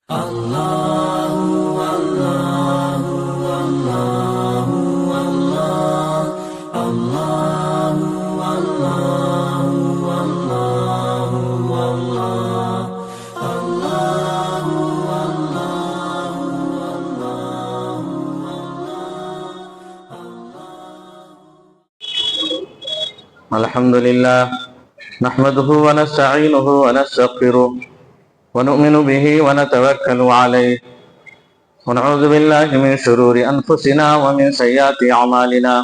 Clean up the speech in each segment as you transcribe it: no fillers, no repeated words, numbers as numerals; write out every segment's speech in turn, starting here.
الحمد لله نحمده ونستعينه ونستغفره ونؤمن به ونتوكل عليه ونعوذ بالله من شرور أنفسنا ومن سيئات أعمالنا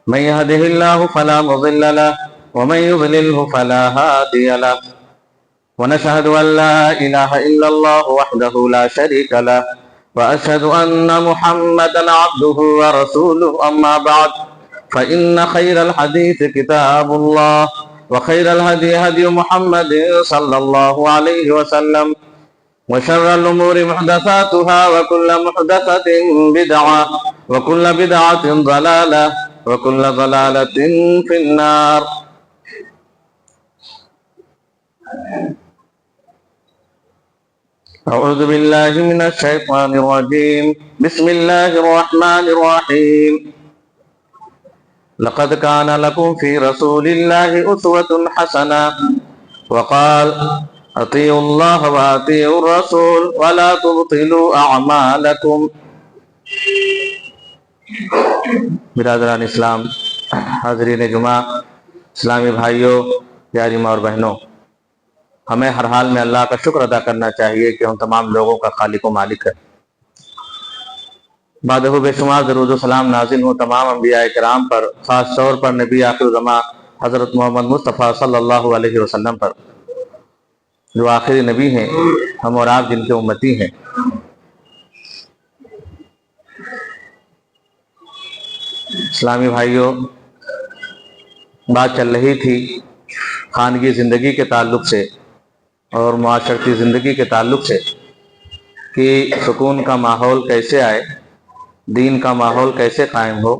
من يهده الله فلا مضل له ومن يضلله فلا هادي له ونشهد أن لا إله إلا الله وحده لا شريك له وأشهد أن محمدا عبده ورسوله أما بعد فإن خير الحديث كتاب الله وخير الهدي هدي محمد صلى الله عليه وسلم وشر الأمور محدثاتها وكل محدثة بدعة وكل بدعة ضلالة وكل ضلالة في النار. أعوذ بالله من الشيطان الرجيم. بسم الله الرحمن الرحيم. لقد كان لكم في رسول الله أسوة حسنة وقال اطیعوا اللہ واطیعوا الرسول ولا تبطلوا اعمالکم. برادران اسلام، حاضرین جمعہ، اسلامی بھائیوں، پیاری ماں اور بہنوں، ہمیں ہر حال میں اللہ کا شکر ادا کرنا چاہیے کہ ہم تمام لوگوں کا خالق و مالک ہے. بعدہ بے شمار درود و سلام نازل ہوں تمام انبیاء کرام پر، خاص طور پر نبی آخر الزماں حضرت محمد مصطفیٰ صلی اللہ علیہ وسلم پر، جو آخری نبی ہیں، ہم اور آپ جن کے امتی ہیں. اسلامی بھائیوں، بات چل رہی تھی خانگی زندگی کے تعلق سے اور معاشرتی زندگی کے تعلق سے کہ سکون کا ماحول کیسے آئے، دین کا ماحول کیسے قائم ہو.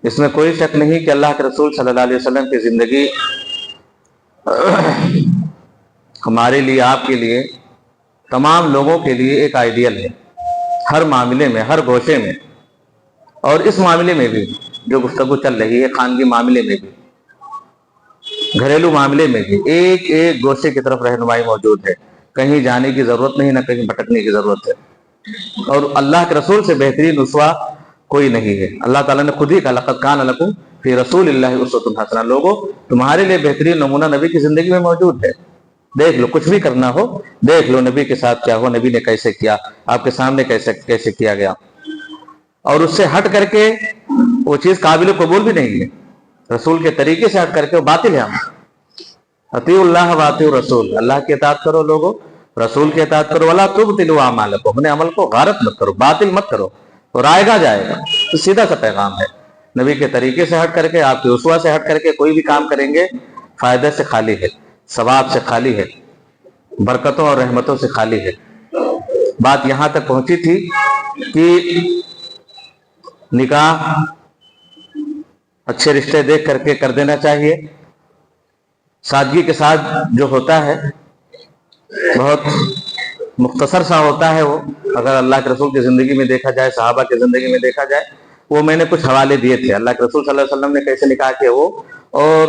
اس میں کوئی شک نہیں کہ اللہ کے رسول صلی اللہ علیہ وسلم کی زندگی ہمارے لیے، آپ کے لیے، تمام لوگوں کے لیے ایک آئیڈیل ہے، ہر معاملے میں، ہر گوشے میں. اور اس معاملے میں بھی جو گفتگو چل رہی ہے، خانگی معاملے میں بھی، گھریلو معاملے میں بھی، ایک ایک گوشے کی طرف رہنمائی موجود ہے. کہیں جانے کی ضرورت نہیں، نہ کہیں بھٹکنے کی ضرورت ہے. اور اللہ کے رسول سے بہترین اسوہ کوئی نہیں ہے. اللہ تعالیٰ نے خود ہی کہا لقد کان لکم فی رسول اللہ اسوۃ حسنہ. لوگوں، تمہارے لیے بہترین نمونہ نبی کی زندگی میں موجود ہے. دیکھ لو، کچھ بھی کرنا ہو دیکھ لو نبی کے ساتھ کیا ہو، نبی نے کیسے کیا، آپ کے سامنے کیسے کیا گیا. اور اس سے ہٹ کر کے وہ چیز قابل قبول بھی نہیں ہے. رسول کے طریقے سے ہٹ کر کے وہ باطل ہے. ہم اطیعوا اللہ واطیعوا الرسول، اللہ کی اطاعت کرو لوگوں، رسول کی اطاعت کرو. ولا تبطلوا اعمالکم، اپنے عمل کو غارت مت کرو، باطل مت کرو، اور آئے گا جائے گا. تو سیدھا سا پیغام ہے. نبی کے طریقے سے ہٹ کر کے، آپ کے اسوہ سے ہٹ کر کے کوئی بھی کام کریں گے، فائدے سے خالی ہے، ثواب سے خالی ہے، برکتوں اور رحمتوں سے خالی ہے. بات یہاں تک پہنچی تھی کہ نکاح اچھے رشتے دیکھ کر کے کر دینا چاہیے. سادگی کے ساتھ جو ہوتا ہے، بہت مختصر سا ہوتا ہے وہ. اگر اللہ کے رسول کی زندگی میں دیکھا جائے، صحابہ کی زندگی میں دیکھا جائے، وہ میں نے کچھ حوالے دیے تھے. اللہ کے رسول صلی اللہ علیہ وسلم نے کیسے نکاح کیا وہ اور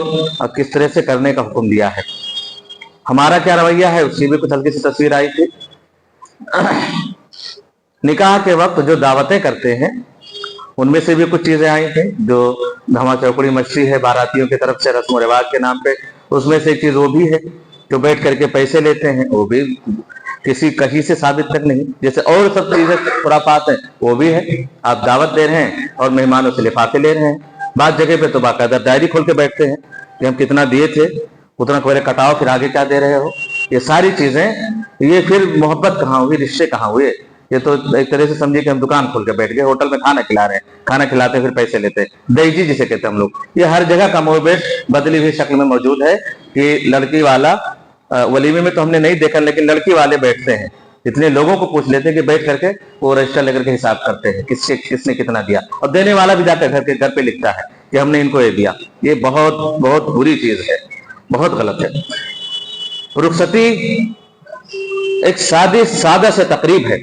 کس طرح سے کرنے کا حکم دیا ہے. ہمارا کیا رویہ ہے، اس کی بھی کچھ ہلکی سی تصویر آئی تھی. نکاح کے وقت جو دعوتیں کرتے ہیں، ان میں سے بھی کچھ چیزیں آئی تھیں. جو دھما چوکڑی مچھلی ہے باراتیوں کی طرف سے رسم و رواج کے نام پہ، اس میں سے ایک چیز وہ بھی ہے. جو بیٹھ کر کے پیسے لیتے ہیں، وہ بھی کسی کہیں سے ثابت تک نہیں. جیسے اور سب چیزیں خرافات ہیں، وہ بھی ہے. آپ دعوت دے رہے ہیں اور مہمانوں سے لفافے لے رہے ہیں. بعض جگہ پہ تو باقاعدہ ڈائری کھول کے بیٹھتے ہیں کہ ہم کتنا دیے تھے، اتنا کوئی کٹاؤ، پھر آگے کیا دے رہے ہو. یہ ساری چیزیں، یہ پھر محبت کہاں ہوئی، رشتے کہاں ہوئے. یہ تو ایک طرح سے سمجھیے کہ ہم دکان کھول کے بیٹھ گئے، ہوٹل میں کھانا کھلا رہے ہیں، کھانا کھلاتے ہیں پھر پیسے لیتے ہیں، دیجی جسے کہتے ہیں ہم لوگ. یہ ہر جگہ کا موبیٹ بدلی ہوئی شکل میں موجود ہے کہ لڑکی والا ولیمے میں تو ہم نے نہیں دیکھا، لیکن لڑکی والے بیٹھتے ہیں، اتنے لوگوں کو پوچھ لیتے ہیں کہ بیٹھ کر کے وہ رجسٹر لے کر کے حساب کرتے ہیں کس نے کتنا دیا. اور دینے والا بھی جاتا ہے گھر پہ لکھتا ہے کہ ہم نے ان کو یہ دیا. یہ بہت بہت بری چیز ہے، بہت غلط ہے. रुखसती एक सादा से तकरीब है।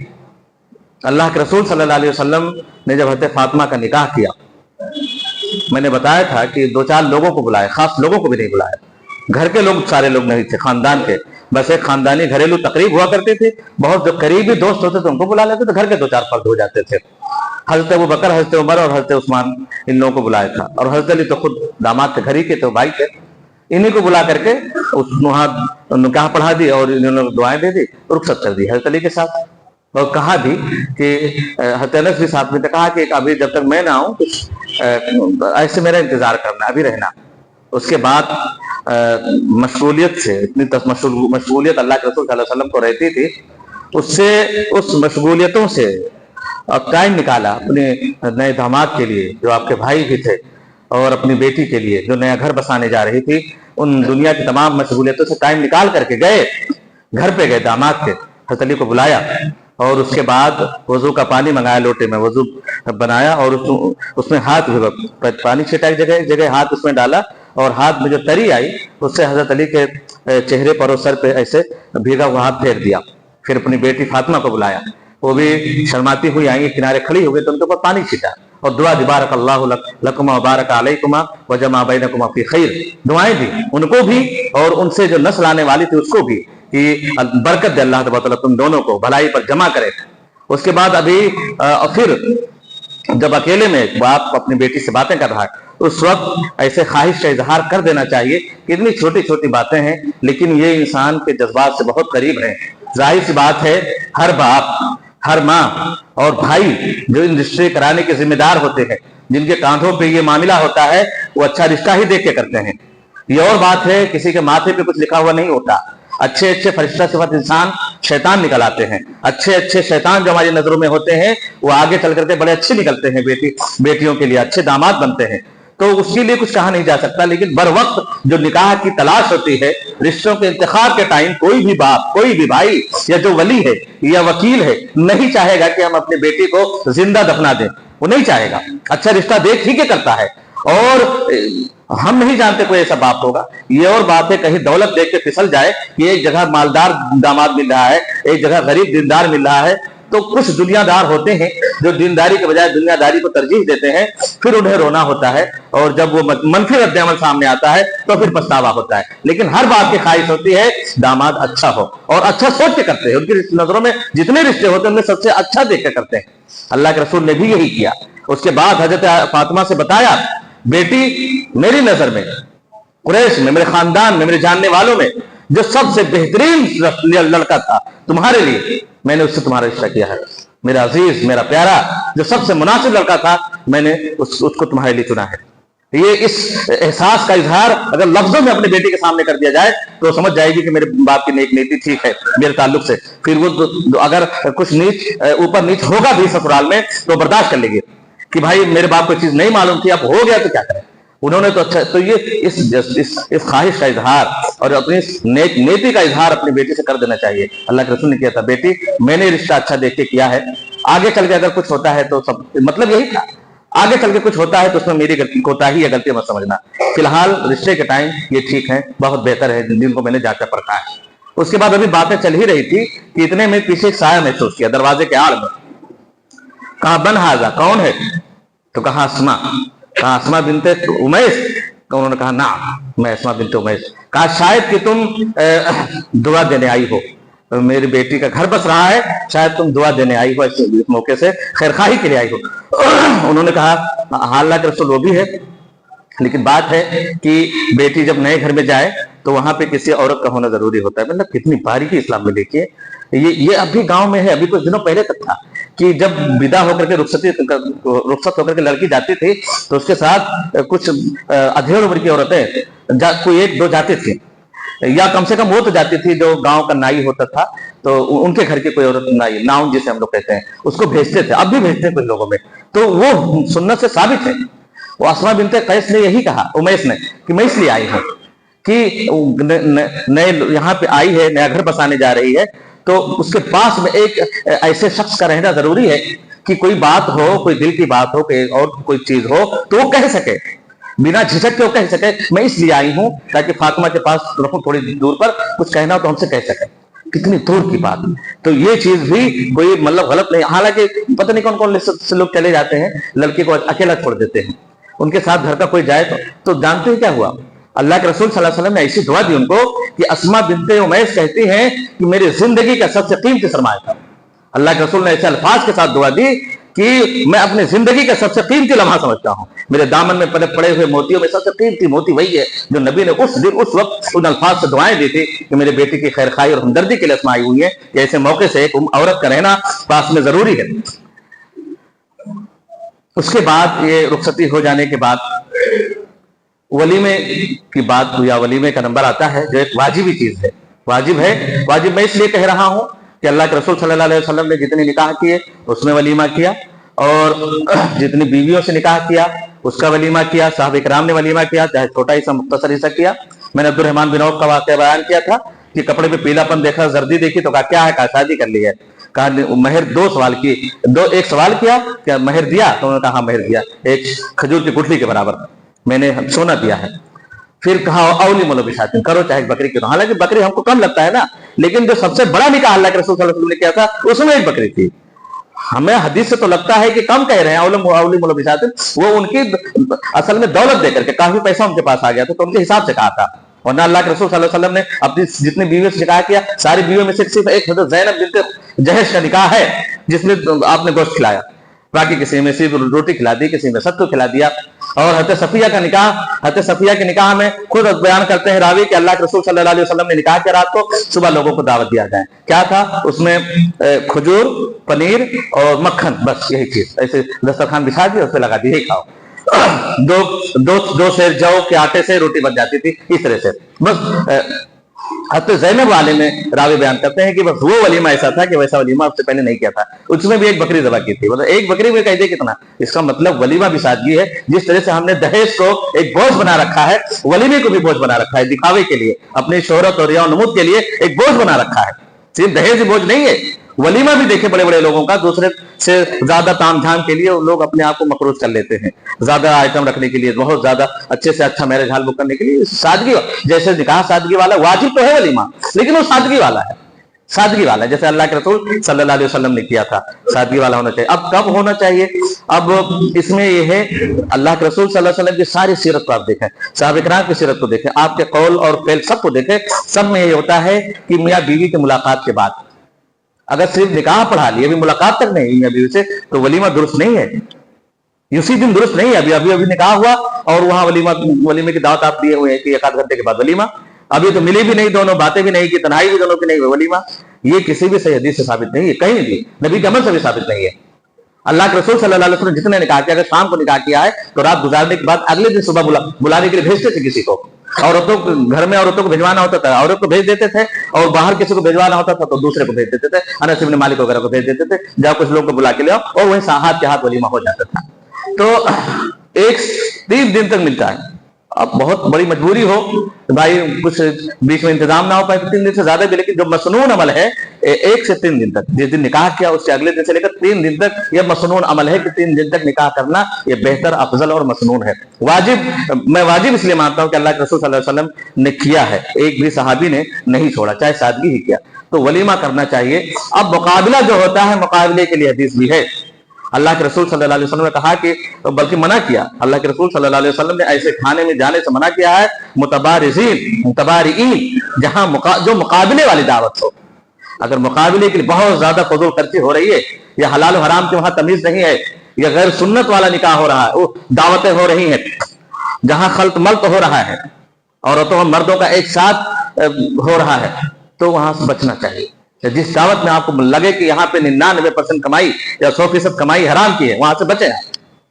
अल्लाह के रसूल सल्लल्लाहु अलैहि वसल्लम ने जब हज़रत फातिमा का निकाह किया, मैंने बताया था कि 2-4 लोगों को बुलाया, खास लोगों को भी नहीं बुलाया, घर के लोग सारे लोग नहीं थे, खानदान के, बस एक खानदानी घरेलू तकरीब हुआ करती थी। बहुत जो करीबी दोस्त होते थे उनको बुला लेते, तो घर के 2-4 फर्द हो जाते थे। हजरत अबू बकर, हजरत उमर और हजरत उस्मान, इन लोगों को बुलाया था। और हजरत अली तो खुद दामाद थे, घर ही के तो भाई थे, इन्हीं को बुला करके वहां निकाह पढ़ा दी और इन्होंने दुआएं दे दी, रुखसत कर दी हजरत अली के साथ। और कहा भी कि हजरत अनस भी साथ में कहा कि अभी जब तक मैं ना आऊं कुछ ऐसे मेरा इंतजार करना, अभी रहना। उसके बाद मशगूलियत से, इतनी मशगूलियत अल्लाह के रसूल सल्लल्लाहु अलैहि वसल्लम को रहती थी, उससे उस मशगूलियतों से अब टाइम निकाला अपने नए दामाद के लिए जो आपके भाई भी थे, और अपनी बेटी के लिए जो नया घर बसाने जा रही थी। उन दुनिया की तमाम मशगूलियतों से टाइम निकाल करके गए, घर पे गए दामाद के, हज़रत अली को बुलाया और उसके बाद वजू का पानी मंगाया, लोटे में वजू बनाया और उसमें हाथ पानी छिटा, एक जगह हाथ उसमें डाला और हाथ में जो तरी आई उससे हजरत अली के चेहरे पर और सर पे ऐसे भीगा हुआ हाथ फेर दिया। फिर अपनी बेटी फातिमा को बुलाया, वो भी शर्माती हुई आई, किनारे खड़ी हो गई तो उनके ऊपर पानी छिटा और दुआ दी, बारक अल्लाहु लकुमा व बारक अलैकुमा व जमा बैनकुमा फी खैर, दुआएं दी उनको भी और उनसे जो नस्ल आने वाली थी उसको भी कि बरकत दे अल्लाह तबारक व तआला तुम दोनों को भलाई पर जमा करे। उसके बाद अभी फिर जब अकेले में बाप अपनी बेटी से बातें कर रहा है, उस वक्त ऐसे ख्वाहिश का इजहार कर देना चाहिए कि इतनी छोटी छोटी बातें हैं लेकिन ये इंसान के जज्बात से बहुत करीब हैं। जाहिर सी बात है, हर बाप, हर माँ और भाई जो इन रिश्ते कराने के जिम्मेदार होते हैं, जिनके कांधों पे ये मामला होता है, वो अच्छा रिश्ता ही देख के करते हैं। ये और बात है, किसी के माथे पे कुछ लिखा हुआ नहीं होता। अच्छे अच्छे फरिश्ता सिफत इंसान शैतान निकल आते हैं। अच्छे अच्छे शैतान जो हमारी नजरों में होते हैं वो आगे चल करके बड़े अच्छे निकलते हैं, बेटियों के लिए अच्छे दामाद बनते हैं। तो उसके लिए कुछ कहा नहीं जा सकता, लेकिन बर वक्त जो निकाह की तलाश होती है, रिश्तों के इंतखाब के टाइम, कोई भी बाप, कोई भी भाई या जो वली है या वकील है नहीं चाहेगा कि हम अपनी बेटी को जिंदा दफना दें, वो नहीं चाहेगा। अच्छा रिश्ता देख ही के करता है और हम नहीं जानते कोई ऐसा बाप होगा। ये और बात है कहीं दौलत देख के फिसल जाए कि एक जगह मालदार दामाद मिल रहा है, एक जगह गरीब दीनदार मिल रहा है, तो कुछ दुनियादार होते हैं जो दीनदारी के बजाय दुनियादारी को तरजीह देते हैं, फिर उन्हें रोना होता है और जब वो मनफी रद्द-ए-अमल सामने आता है तो फिर पछतावा होता है। लेकिन हर बात की ख्वाहिश होती है दामाद अच्छा हो और अच्छा सोच के करते हैं। उनकी नजरों में जितने रिश्ते होते हैं उनमें सबसे अच्छा देख के करते हैं। अल्लाह के रसूल ने भी यही किया। उसके बाद हजरत फातिमा से बताया, बेटी मेरी नजर में, कुरैश में, मेरे खानदान में, मेरे जानने वालों में जो सबसे बेहतरीन लड़का था तुम्हारे लिए, मैंने उससे तुम्हारा रिश्ता किया है। मेरा अजीज, मेरा प्यारा, जो सबसे मुनासिब लड़का था, मैंने उसको तुम्हारे लिए चुना है। ये इस एहसास का इजहार अगर लफ्जों में अपनी बेटी के सामने कर दिया जाए तो समझ जाएगी कि मेरे बाप की नेक नीति ठीक है मेरे ताल्लुक से। फिर वो अगर कुछ नीच ऊपर नीच होगा भी ससुराल में तो बर्दाश्त कर लेगी कि भाई मेरे बाप को चीज नहीं मालूम थी, अब हो गया तो क्या करें, उन्होंने तो अच्छा। तो ये इस ख्वाहिश का इजहार और अपनी नेकी का इजहार अपनी बेटी से कर देना चाहिए। अल्लाह के रसूल ने किया था, बेटी मैंने रिश्ता अच्छा देख के किया है, आगे चल के अगर कुछ होता है तो सब, मतलब यही था, आगे चल के कुछ होता है तो उसमें मेरी कोताही या गलती मत समझना। फिलहाल रिश्ते के टाइम ये ठीक है, बहुत बेहतर है, जिनको मैंने जांचा परखा है। उसके बाद अभी बातें चल ही रही थी कि इतने में पीछे साया महसूस किया दरवाजे के आड़ में। कहा बन हाजा, कौन है? तो कहा अस्मा। कहा अस्मा बिनते उमैस? तो उन्होंने कहा ना, मैं अस्मा बिनते उमैस। कहा शायद कि तुम दुआ देने आई हो, मेरी बेटी का घर बस रहा है, शायद तुम दुआ देने आई हो, इस मौके से खैरखाही के लिए आई हो। उन्होंने कहा हाँ अल्लाह के रसूल वो भी है, लेकिन बात है कि बेटी जब नए घर में जाए तो वहां पे किसी औरत का होना जरूरी होता है। मतलब कितनी बारीकी इस्लाम में देखिए, ये अभी गांव में है, अभी कुछ दिनों पहले तक था कि जब विदा होकर के रुखसत होकर के लड़की जाती थी तो उसके साथ कुछ अधेड़ उम्र की औरतें कोई एक दो जाती थी, या कम से कम वो तो जाती थी जो गांव का नाई होता था, तो उनके घर की कोई औरत नाई, नाउन जिसे हम लोग कहते हैं, उसको भेजते थे, अब भी भेजते हैं कुछ लोगों में, तो वो सुन्नत से साबित है। वो अस्मा बिनते कैस ने यही कहा, उमैस ने, कि मैं इसलिए आई हूं कि नए यहाँ पे आई है, नया घर बसाने जा रही है, तो उसके पास में एक ऐसे शख्स का रहना जरूरी है कि कोई बात हो, कोई दिल की बात हो और कोई चीज हो तो वो कह सके। बिना झिझक के वो कह सके मैं इसलिए आई हूं ताकि फातिमा के पास रखूं थोड़ी दूर पर, कुछ कहना हो तो हमसे कह सके। कितनी दूर की बात। तो ये चीज भी कोई मतलब गलत नहीं। हालांकि पता नहीं कौन कौन से लोग चले जाते हैं, लड़के को अकेला छोड़ देते हैं, उनके साथ घर का कोई जाए तो जानते हैं क्या हुआ? अल्लाह के रसूल सल्लल्लाहु अलैहि वसल्लम ने ऐसी दुआ दी उनको कि अस्मा बिन्ते उमैस कहती हैं कि मेरी जिंदगी का सबसे कीमती सरमाया था। अल्लाह के रसूल ने ऐसे अल्फाज के साथ दुआ दी कि मैं अपनी जिंदगी का सबसे कीमती लम्हा समझता हूं। मेरे दामन में पड़े हुए मोतियों में सबसे कीमती मोती वही है जो नबी ने उस दिन उस वक्त उन अल्फाज से दुआएं दी थी कि मेरे बेटे की खैर खाई और हमदर्दी के लिए अस्मा आई हुई है कि ऐसे मौके से एक औरत का रहना पास में जरूरी है। उसके बाद ये रुखसती हो जाने के बाद वलीमे की बात या वलीमे का नंबर आता है जो एक वाजिबी चीज है। वाजिब मैं इसलिए कह रहा हूं कि अल्लाह के रसूल सल्लल्लाहु अलैहि वसल्लम ने जितने निकाह किए उसमें वलीमा किया, और जितनी बीवियों से निकाह किया उसका वलीमा किया, साहब इकराम ने वलीमा किया, चाहे छोटा ही सा मुख्तसर ही सा किया। मैंने अब्दुर्रहमान बिन औफ का वाक़या बयान किया था कि कपड़े पे पीलापन देखा, जर्दी देखी तो कहा क्या है? कहा शादी कर ली है। कहा महर दो सवाल की, एक सवाल किया क्या महर दिया? तो उन्होंने कहा महर दिया, एक खजूर की गुठली के बराबर मैंने सोना दिया है। फिर कहा औली मुलबिशातिन, करो चाहे बकरी की। हालांकि बकरी हमको कम लगता है ना, लेकिन जो सबसे बड़ा निकाह अल्लाह के रसूल सल्लल्लाहु अलैहि वसल्लम ने किया था उसमें एक बकरी थी। हमें हदीस से तो लगता है कि कम कह रहे हैं औली मुलबिशातिन, वो उनकी असल में दौलत देकर के काफी पैसा उनके पास आ गया था तो उनके हिसाब से कहा था। और ना अल्लाह के रसूल सल्लल्लाहु अलैहि वसल्लम ने अपनी जितनी बीवियों से निकाह किया सारी बीवियों में से सिर्फ एक हज़रत ज़ैनब बिन्त जहश का निकाह है जिसमें आपने गोश्त खिलाया, बाकी किसी में सिर्फ रोटी खिला दी, किसी में सत्तू खिला दिया। और हज़रत सफिया का निकाह, हज़रत सफिया के निकाह में खुद बयान करते हैं रावी कि अल्लाह के रसूल सल्लल्लाहु अलैहि वसल्लम ने निकाह किया रात को, सुबह लोगों को दावत दिया जाए। क्या था उसमें? खजूर, पनीर और मक्खन, बस यही चीज। ऐसे दस्तरखान बिछा दिया, उस पर लगा दी, यही खाओ। दो सेर जौ के आटे से रोटी बन जाती थी, इस तरह से बस। हज़रत ज़ैनब वाले में रावी बयान करते हैं कि बस वो वलीमा ऐसा था कि वैसा वलीमा उससे पहले नहीं किया था। उसमें भी एक बकरी ज़बह की थी। मतलब एक बकरी में कह दे कितना, इसका मतलब वलीमा भी सादगी है। जिस तरह से हमने दहेज को एक बोझ बना रखा है, वलीमे को भी बोझ बना रखा है, दिखावे के लिए, अपनी शोहरत और रिया नमूद के लिए एक बोझ बना रखा है। सिर्फ दहेज बोझ नहीं है, वलीमा भी देखे बड़े बड़े लोगों का दूसरे से ज्यादा ताम झाम के लिए लोग अपने आप को मकरूज कर लेते हैं, ज्यादा आइटम रखने के लिए, बहुत ज्यादा अच्छे से अच्छा मैरिज हॉल बुक करने के लिए। सादगी, जैसे निकाह सादगी वाला, वाजिब तो है वलीमा लेकिन वो सादगी वाला है, सादगी वाला है जैसे अल्लाह के रसूल सल्लल्लाहु अलैहि वसल्लम ने किया था, सादगी वाला होना चाहिए। अब कब होना चाहिए? अब इसमें यह है अल्लाह के रसूल सल्लल्लाहु अलैहि वसल्लम की सारी सीरत को आप देखें, साहब इकराम की सीरत को देखें, आपके कौल और फेल सबको देखें। सब में यह होता है कि मियाँ बीवी की मुलाकात के बाद अगर सिर्फ निकाह पढ़ा लिया, अभी मुलाकात तक नहीं मियाँ बीवी से, तो वलीमा दुरुस्त नहीं है, उसी दिन दुरुस्त नहीं है। अभी निकाह हुआ और वहां वलीमे की दावत आप दिए हुए हैं कि एक आध घंटे के बाद वलीमा, अभी तो मिली भी नहीं, दोनों बातें भी नहीं की, तन्हाई भी दोनों की नहीं हुई, वलीमा। ये किसी भी सही हदीस से साबित नहीं है, कहीं भी नबी के अमल से भी साबित नहीं है। अल्लाह के रसूल सल्लल्लाहु अलैहि वसल्लम जितने निकाह किया, अगर शाम को निकाह किया है तो रात गुजारने के बाद अगले दिन सुबह बुलाने के लिए भेजते थे किसी को। औरतों को, घर में औरतों को भिजवाना होता था, औरत को भेज देते थे, और बाहर किसी को भिजवाना होता था तो दूसरे को भेज देते थे, अनस इब्न मालिक वगैरह को भेज देते थे, जाओ कुछ लोगों को बुला के ले आओ, और वहीं हाथ के हाथ वलीमा हो जाता था। तो 3 दिन तक मिलता है। अब बहुत बड़ी मजबूरी हो तो भाई कुछ बीच में इंतजाम ना हो पाए तो 3 दिन से ज्यादा भी, लेकिन जो मसनून अमल है 1 से 3 दिन तक, जिस दिन निकाह किया उससे अगले दिन से लेकर 3 दिन तक यह मसनून अमल है कि 3 दिन तक निकाह करना यह बेहतर, अफजल और मसनून है। वाजिब, मैं वाजिब इसलिए मानता हूं कि अल्लाह के रसूल सल्लल्लाहु अलैहि वसल्लम ने किया है, एक भी सहाबी ने नहीं छोड़ा, चाहे सादगी ही किया, तो वलीमा करना चाहिए। अब मुकाबला जो होता है, मुकाबले के लिए हदीस भी है। अल्लाह के रसूल सल्लल्लाहु अलैहि वसल्लम ने कहा कि, बल्कि मना किया, अल्लाह के रसूल सल्लल्लाहु अलैहि वसल्लम ने ऐसे खाने में जाने से मना किया है, मुतबारिज़ीन, जहां जो मुकाबले वाली दावत हो। अगर मुकाबले के लिए बहुत ज्यादा फजूल खर्ची हो रही है, या हलाल और हराम की वहां तमीज नहीं है, या गैर सुन्नत वाला निकाह हो रहा है, वो दावतें हो रही हैं, जहां खल्त मल्त हो रहा है, औरतों और मर्दों का एक साथ हो रहा है, तो वहां से बचना चाहिए। जिस दावत में आपको लगे कि यहाँ पे 99% कमाई या 100% कमाई हराम की है, वहां से बचे,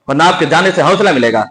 वरना आपके जाने से हौसला मिलेगा।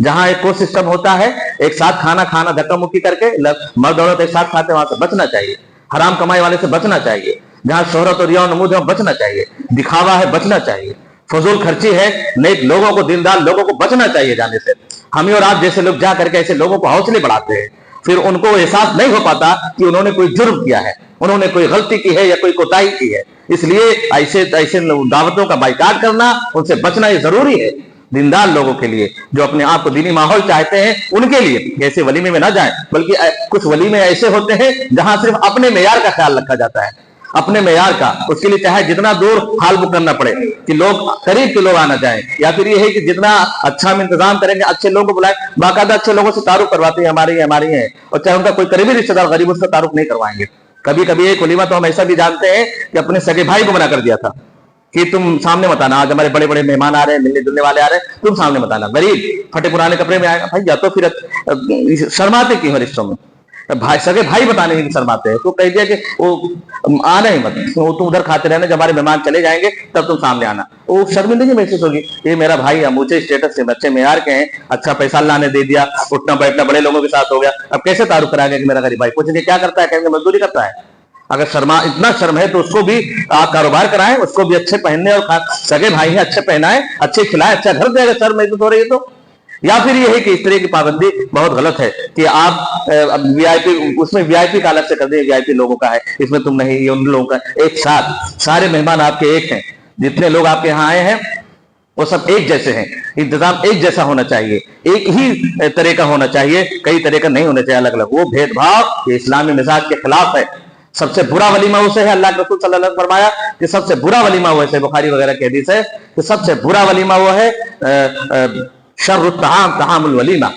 जहां एक को सिस्टम होता है, एक साथ खाना धक्का मुक्की करके मर्द औरत एक साथ खाते, वहां से बचना चाहिए। हराम कमाई वाले से बचना चाहिए। जहां शोहरत और रिया नमूद है बचना चाहिए, दिखावा है बचना चाहिए, फजूल खर्ची है, नेक लोगों को, दीनदार लोगों को बचना चाहिए जाने से। हमें और आप जैसे लोग जा करके ऐसे लोगों को हौसले बढ़ाते हैं, फिर उनको एहसास नहीं हो पाता कि उन्होंने कोई जुर्म किया है, उन्होंने कोई गलती की है या कोई कोताही की है। इसलिए ऐसे दावतों का बाइकाट करना, उनसे बचना ये जरूरी है। दीनदार लोगों के लिए, जो अपने आप को दीनी माहौल चाहते हैं, उनके लिए ऐसे वलीमे में ना जाएं। बल्कि कुछ वलीमे ऐसे होते हैं जहां सिर्फ अपने मेयार का ख्याल रखा जाता है, अपने मेयार का। उसके लिए चाहे जितना दूर हाल बुक करना पड़े कि लोग करीब के लोग आना चाहें, या फिर ये है कि जितना अच्छा हम इंतजाम करेंगे, अच्छे लोगों को बुलाएं, बाकायदा अच्छे लोगों से तारुफ करवाते हैं, हमारी है। और चाहे उनका कोई करीबी रिश्तेदार गरीब, उसका तारुफ नहीं करवाएंगे। कभी कभी एक वलीमा तो हम ऐसा भी जानते हैं कि अपने सगे भाई को मना कर दिया था कि तुम सामने मत आना, आज हमारे बड़े बड़े मेहमान आ रहे हैं, मिलने जुलने वाले आ रहे हैं, तुम सामने मत आना। गरीब फटे पुराने कपड़े में आएगा भाई, या तो फिर शर्माते क्यों है रिश्तों में, भाई सगे भाई बताने की शर्माते हैं, तो कह दिया कि वो आना ही मत, वो तुम उधर खाते रहना, जब हमारे मेहमान चले जाएंगे तब तुम सामने आना। वो शर्मिंदगी महसूस होगी, ये मेरा भाई है, मुझे स्टेटस से अच्छे मेयार के हैं, अच्छा पैसा अल्लाह ने दे दिया, उठना बैठना बड़े लोगों के साथ हो गया, अब कैसे तारुफ कराएंगे कि मेरा गरीब भाई। पूछेंगे क्या करता है, कहेंगे मजदूरी करता है। अगर शर्मा इतना शर्म है तो उसको भी आप कारोबार कराएं, उसको भी अच्छे पहनने, और सगे भाई है अच्छे पहनाएं, अच्छे खिलाएं, अच्छा घर देगा, शर्म महसूस हो रही है तो। या फिर ये है कि इस तरह की पाबंदी बहुत गलत है कि आप वीआईपी, उसमें वीआईपी का अलग से कर दें, वीआईपी लोगों का है, इसमें तुम नहीं, ये उन लोगों का। एक साथ सारे मेहमान आपके एक हैं, जितने लोग आपके यहाँ आए हैं वो सब एक जैसे हैं, इंतजाम एक जैसा होना चाहिए, एक ही तरह का होना चाहिए, कई तरह का नहीं होना चाहिए अलग अलग। वो भेदभाव ये इस्लामी मिजाज के खिलाफ है। सबसे बुरा वलीमा उसे है, अल्लाह के रसूल सल्लल्लाहु अलैहि वसल्लम फरमाया कि सबसे बुरा वलीमा वो है, बुखारी वगैरह की हदीस है कि सबसे बुरा वलीमा वो है शर्रुत तआम तआमुल वलीमा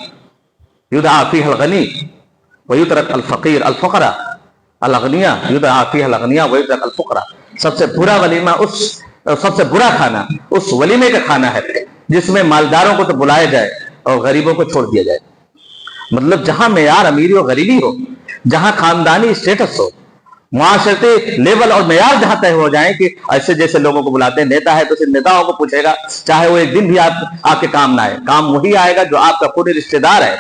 युदआ फीहल गनी व युतरक अल फकीर अल फकरा अल अगनिया युदआ फीहल अगनिया व युतरक अल फकरा। सबसे बुरा वलीमा सबसे बुरा खाना उस वलीमे का खाना है जिसमें मालदारों को तो बुलाया जाए और गरीबों को छोड़ दिया जाए। मतलब जहां मेयार अमीरी और गरीबी हो, जहां खानदानी स्टेटस हो, मुआशरती लेवल और मेयार जहां तय हो जाए कि ऐसे जैसे लोगों को बुलाते हैं, नेता है तो सिर्फ नेताओं को पूछेगा, चाहे वो एक दिन भी आपके काम ना आए, काम वही आएगा जो आपका खूनी रिश्तेदार है,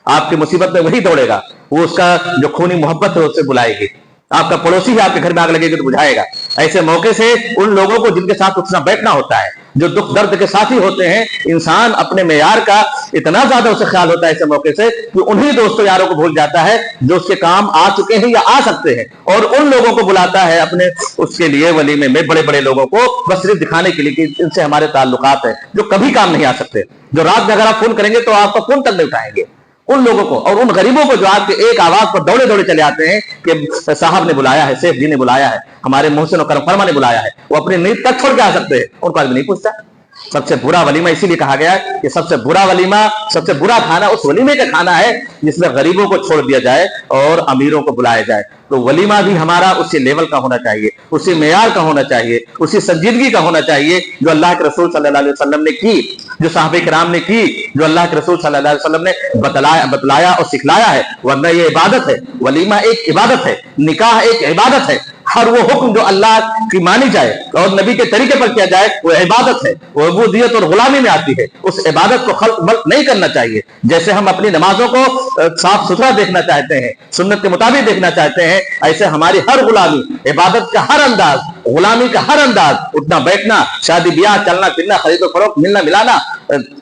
आपकी मुसीबत में वही दौड़ेगा, वो उसका जो खूनी मोहब्बत है उससे बुलाएगी। आपका पड़ोसी ही आपके घर में आग लगेगी तो बुझाएगा। ऐसे मौके से उन लोगों को जिनके साथ उठना बैठना होता है, जो दुख दर्द के साथी होते हैं, इंसान अपने मेयार का इतना ज्यादा उसे ख्याल होता है ऐसे मौके से कि उन्हीं दोस्तों यारों को भूल जाता है जो उसके काम आ चुके हैं या आ सकते हैं, और उन लोगों को बुलाता है अपने उसके लिए वलीमे में, बड़े बड़े लोगों को, बस सिर्फ दिखाने के लिए कि इनसे हमारे ताल्लुकात हैं, जो कभी काम नहीं आ सकते, जो रात में अगर आप फोन करेंगे तो आपका फोन तक नहीं उठाएंगे। उन लोगों को और उन गरीबों को जो आपके एक आवाज पर दौड़े दौड़े चले आते हैं कि साहब ने बुलाया है, सेठ जी ने बुलाया है, हमारे मोहसिन और करम फरमा ने बुलाया है, वो अपनी नींद तक छोड़ के आ सकते हैं, उनका आदमी नहीं पूछता। सबसे बुरा वलीमा इसीलिए कहा गया है कि सबसे बुरा वलीमा, सबसे बुरा खाना उस वलीमे का खाना है जिसमें गरीबों को छोड़ दिया जाए और अमीरों को बुलाया जाए। तो वलीमा भी हमारा उसी लेवल का होना चाहिए, उसी मेयार का होना चाहिए, उसी संजीदगी का होना चाहिए जो अल्लाह के रसूल सल्लल्लाहु अलैहि वसल्लम ने की, जो साहबे किराम ने की, जो अल्लाह के रसूल सल्लल्लाहु अलैहि वसल्लम ने बतलाया और सिखलाया है। वरना ये इबादत है, वलीमा एक इबादत है, निकाह एक इबादत है। हर वो हुक्म जो अल्लाह की मानी जाए और नबी के तरीके पर किया जाए वो इबादत है, वो उबूदियत और गुलामी में आती है। उस इबादत को खल्क नहीं करना चाहिए। जैसे हम अपनी नमाजों को साफ सुथरा देखना चाहते हैं, सुन्नत के मुताबिक देखना चाहते हैं, ऐसे हमारी हर गुलामी, इबादत का हर अंदाज, गुलामी का हर अंदाज, उठना बैठना, शादी ब्याह, चलना फिरना, खरीदो फरोख्त, मिलना मिलाना,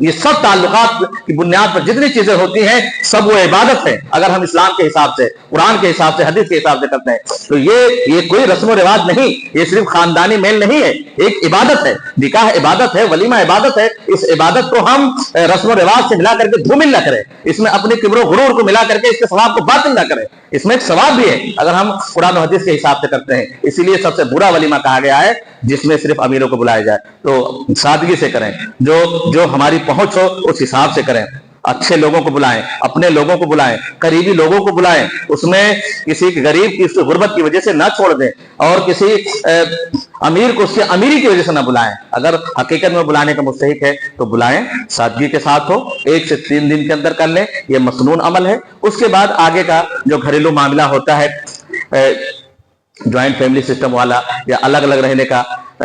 ये सब ताल्लुकात की बुनियाद पर जितनी चीजें होती हैं सब वो इबादत है। अगर हम इस्लाम के हिसाब से, कुरान के हिसाब से, हदीस के हिसाब से करते हैं तो ये कोई रस्म रिवाज नहीं, ये सिर्फ खानदानी मेल नहीं है, एक इबादत है। निकाह इबादत है, वलीमा इबादत है। इस इबादत को हम रस्म रिवाज से मिला करके धूमिल ना करें, इसमें अपने किब्र गुरूर को मिला करके इसके सवाब को बातिल ना करें। इसमें एक सवाब भी है अगर हम कुरान और हदीस के हिसाब से करते हैं। इसीलिए सबसे बुरा वलीमा कहा गया है जिसमें सिर्फ अमीरों को बुलाया जाए। तो सादगी से करें, जो हमारी पहुंच हो उस हिसाब से करें। अच्छे लोगों को बुलाएं, अपने लोगों को बुलाएं, करीबी लोगों को बुलाएं, उसमें किसी गरीब की उसकी गुर्बत की वजह से ना छोड़ दें और किसी अमीर को उसकी अमीरी की वजह से ना बुलाएं। अगर हकीकत में बुलाने का मुस्तहिक है तो बुलाएं, सादगी के साथ हो, 1 से 3 दिन के अंदर कर लें, यह मसनून अमल है। उसके बाद आगे का जो घरेलू मामला होता है, ज्वाइंट फैमिली सिस्टम वाला या अलग अलग रहने का,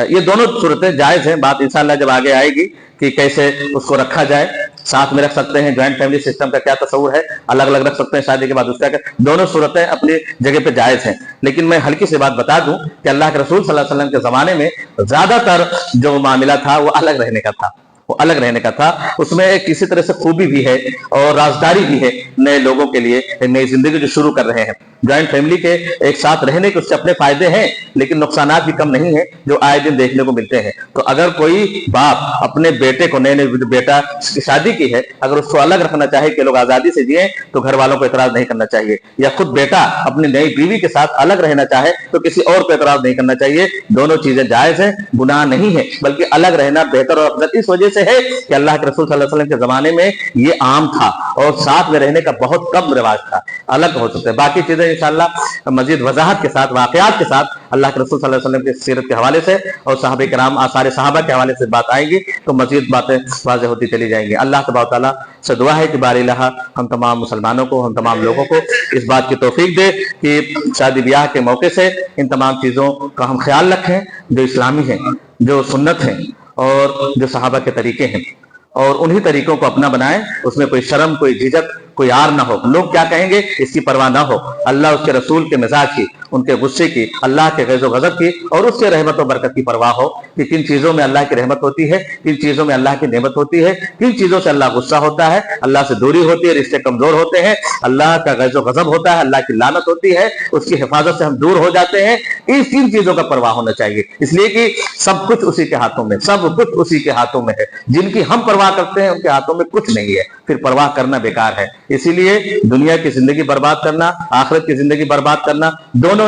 ये दोनों सूरतें जायज हैं। बात इंशाअल्लाह जब आगे आएगी कि कैसे उसको रखा जाए, साथ में रख सकते हैं, ज्वाइंट फैमिली सिस्टम का क्या तस्वुर है, अलग अलग रख सकते हैं शादी के बाद उसका, दोनों सूरतें अपनी जगह पे जायज हैं। लेकिन मैं हल्की सी बात बता दूं कि अल्लाह के रसूल सल्लल्लाहु अलैहि वसल्लम के जमाने में ज्यादातर जो मामला था वो अलग रहने का था, वो अलग रहने का था। उसमें एक किसी तरह से खूबी भी है और राजदारी भी है नए लोगों के लिए, नई जिंदगी जो शुरू कर रहे हैं। ज्वाइंट फैमिली के एक साथ रहने के उससे अपने फायदे हैं, लेकिन नुकसानात भी कम नहीं है जो आए दिन देखने को मिलते हैं। तो अगर कोई बाप अपने बेटे को, नए नए बेटा की शादी की है, अगर उसको अलग रखना चाहे कि लोग आजादी से जिए, तो घर वालों को एतराज नहीं करना चाहिए। या खुद बेटा अपनी नई बीवी के साथ अलग रहना चाहे तो किसी और को एतराज नहीं करना चाहिए। दोनों चीजें जायज है, गुनाह नहीं है, बल्कि अलग रहना बेहतर और अफजल इस वजह से है कि अल्लाह के रसूल सल्लल्लाहु अलैहि वसल्लम के जमाने में ये आम था और साथ में रहने का बहुत कम रिवाज था। अलग हो सकते हैं, बाकी चीजें इंशाअल्लाह मजीद वजाहत के साथ, वाकयात के साथ अल्लाह के रसूल सल्लल्लाहु अलैहि वसल्लम की सीरत के हवाले से और सहाबा किराम, आसार सहाबा के हवाले से बात आएंगी तो मजीद बातें वाज़ेह होती चली जाएंगी। अल्लाह तबारक व तआला से दुआ है कि बारिल्लाह हम तमाम मुसलमानों को, हम तमाम लोगों को इस बात की तौफीक दे कि शादी ब्याह के मौके से इन तमाम चीज़ों का हम ख्याल रखें जो इस्लामी हैं, जो सुन्नत हैं और जो सहाबा के तरीके हैं, और उन्हीं तरीकों को अपना बनाएं। उसमें कोई शर्म, कोई झिझक, कोई आर ना हो, लोग क्या कहेंगे इसकी परवाह ना हो। अल्लाह उसके रसूल के मिजाज की, उनके गुस्से की, अल्लाह के गैज़ो गज़ब की और उसके रहमत और बरकत की परवाह हो कि किन चीजों में अल्लाह की रहमत होती है, किन चीजों में अल्लाह की नेमत होती है, किन चीजों से अल्लाह गुस्सा होता है, अल्लाह से दूरी होती है, रिश्ते कमजोर होते हैं, अल्लाह का गैज़ो गज़ब होता है, अल्लाह की लानत होती है, उसकी हिफाजत से हम दूर हो जाते हैं। इस तीन चीजों का परवाह होना चाहिए, इसलिए कि सब कुछ उसी के हाथों में, सब कुछ उसी के हाथों में है। जिनकी हम परवाह करते हैं उनके हाथों में कुछ नहीं है, फिर परवाह करना बेकार है। इसीलिए दुनिया की जिंदगी बर्बाद करना, आखिरत की जिंदगी बर्बाद करना, दोनों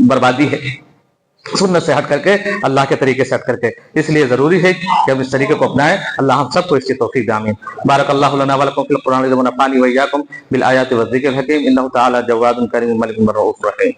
बर्बादी है सुन्नत से हट करके, अल्लाह के तरीके से हट करके। इसलिए जरूरी है कि हम इस तरीके को अपनाएं। अल्लाह हम सबको इसकी तौफीक दे, आमीन। बारकल्लाहु लना व लकुम फिल कुरान व नफ़अनी व इय्याकुम बिल आयाति व ज़िक्रिल हकीम इन्नहु तआला जव्वादुन करीमुन मलिकुन रऊफ़ुर रहीम।